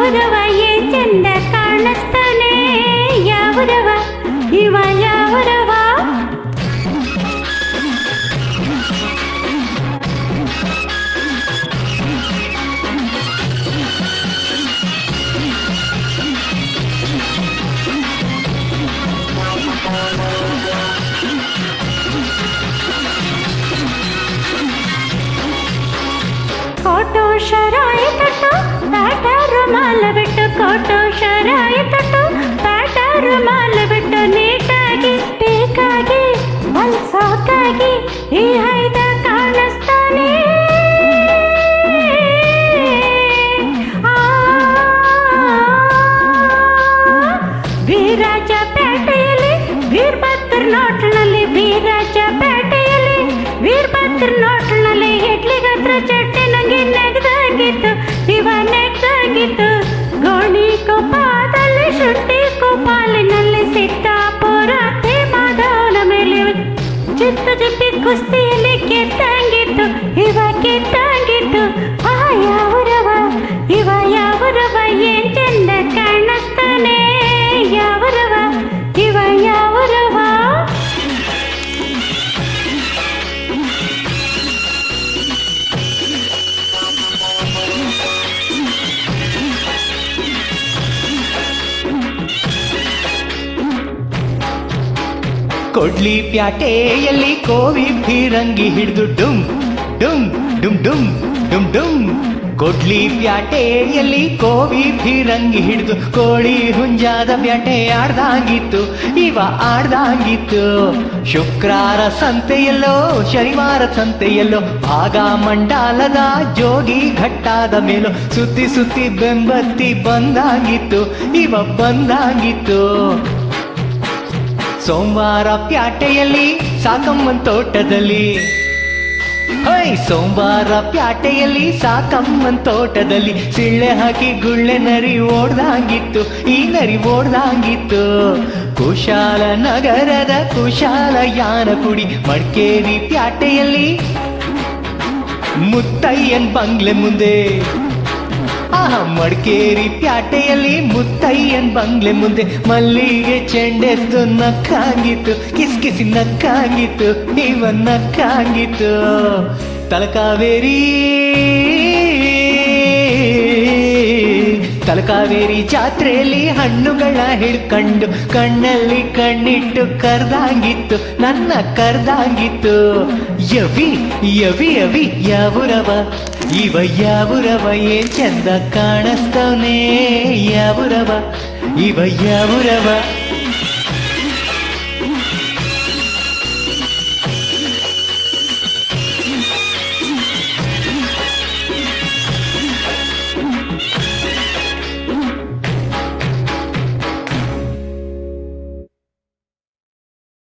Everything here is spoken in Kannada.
ಯಾವರವ ಏನ್ ಚಂದ ಕಾಣಿಸ್ತಾನೆ ಯಾವರವ ಇವ ಯಾವರವ ಕೋಟೋ ಶರಾಯಿ ತಟ್ಟು ಬ್ಯಾಟ ರುಮಾಲ ಬಿಟ್ಟು ಕೋಟೋ ಶರಾಯಿ ತಟ್ಟು ಬ್ಯಾಟ ರುಮಾಲ ಬಿಟ್ಟು ನೀಟಾಗಿ ಬೇಕಾಗಿ ಮಲ್ಸಾಕಾಗಿ ಈ ಹೈದ ಕಾಣಿಸ್ತಾನೆ ವೀರಾಜ ಪೇಟೆಯಲ್ಲಿ ವೀರಭದ್ರ ನೋಟ್ನಲ್ಲಿ ವೀರಾಜ ಪೇಟೆಯಲ್ಲಿ ವೀರಭದ್ರ ನೋಟ್ನಲ್ಲಿ ಇಡ್ಲಿಗತ್ರ ಚಟ್ನಿ ನಂಗೆ ನೆಗ್ದಾಗಿತ್ತು ಇವ ನೆಗ್ದಾಗಿತ್ತು ಗೋಣಿ ಕೊಪ್ಪದಲ್ಲಿ ಶುಂಠಿ ಕೊಪ್ಪಾಲಿನಲ್ಲಿ ಸಿದ್ದಾಪುರ ಮಾಧವನ ಮೇಲೆ ಚಿತ್ತ ಚಿಪ್ಪಿ ಕುಸ್ತಿಯಲ್ಲಿ ಗೆದ್ದಂಗಿತ್ತು ಇವ ಗೆದ್ದಂಗಿತ್ತು ಆ ಯಾವರವ ಇವ ಯಾವರವ ಏನ್ ಚಂದ ಕಾಣಿಸ್ತಾನೆ ಯಾವರವ ಇವ ಯಾವರವ ಕೊಡ್ಲಿ ಪ್ಯಾಟೆಯಲ್ಲಿ ಕೋವಿ ಫಿರಂಗಿ ಹಿಡಿದು ಡುಮ್ ಡುಮ್ ಡುಮ್ ಡುಮ್ ಡುಮ್ ಡುಮ್ ಕೊಡ್ಲಿ ಪ್ಯಾಟೆಯಲ್ಲಿ ಕೋವಿ ಫಿರಂಗಿ ಹಿಡಿದು ಕೋಳಿ ಹುಂಜಾದ ಪ್ಯಾಟೆ ಆಡ್ದಾಗಿತ್ತು ಇವ ಆಡ್ದಾಗಿತ್ತು ಶುಕ್ರಾರ ಸಂತೆಯಲ್ಲೋ ಶನಿವಾರ ಸಂತೆಯಲ್ಲೋ ಭಾಗ ಮಂಡಾಲದ ಜೋಗಿ ಘಟ್ಟಾದ ಮೇಲೋ ಸುತ್ತಿ ಸುತ್ತಿ ಬೆಂಬತ್ತಿ ಬಂದಾಗಿತ್ತು ಇವ ಬಂದಾಗಿತ್ತು ಸೋಮವಾರ ಪ್ಯಾಟೆಯಲ್ಲಿ ಸಾಕಮ್ಮನ್ ತೋಟದಲ್ಲಿ ಸೋಮವಾರ ಪ್ಯಾಟೆಯಲ್ಲಿ ಸಾಕಮ್ಮನ್ ತೋಟದಲ್ಲಿ ಸಿಳ್ಳೆ ಹಾಕಿ ಗುಳ್ಳೆ ನರಿ ಓಡ್ದಾಗಿತ್ತು ಈ ನರಿ ಓಡ್ದಾಗಿತ್ತು ಕುಶಾಲ ನಗರದ ಕುಶಾಲ ಯಾನ ಕುಡಿ ಮಡಿಕೇರಿ ಪ್ಯಾಟೆಯಲ್ಲಿ ಮುತ್ತಯ್ಯನ್ ಬಂಗ್ಲೆ ಮುಂದೆ ಮಡಿಕೇರಿ ಪ್ಯಾಟೆಯಲ್ಲಿ ಮುತ್ತಯ್ಯನ್ ಬಂಗ್ಲೆ ಮುಂದೆ ಮಲ್ಲಿಗೆ ಚೆಂಡೆಸ್ದು ನಕ್ಕಾಗಿತ್ತು ಕಿಸ್ಕಿಸಿ ನಕ್ಕಾಗಿತ್ತು ಇವ ನಕ್ಕಾಗಿತ್ತು ತಲಕಾವೇರಿ ಜಾತ್ರೆಯಲ್ಲಿ ಹಣ್ಣುಗಳ ಹಿಡ್ಕೊಂಡು ಕಣ್ಣಲ್ಲಿ ಕಣ್ಣಿಟ್ಟು ಕರ್ದಾಗಿತ್ತು ನನ್ನ ಕರ್ದಾಗಿತ್ತು ಯವಿ ಯವಿ ಯವಿ ಯಾವುರವ ಇವ ಯಾವುರವ ಏನ್ ಚಂದ ಕಾಣಿಸ್ತವನೇ ಯಾವುರವ ಇವ ಯಾವುರವ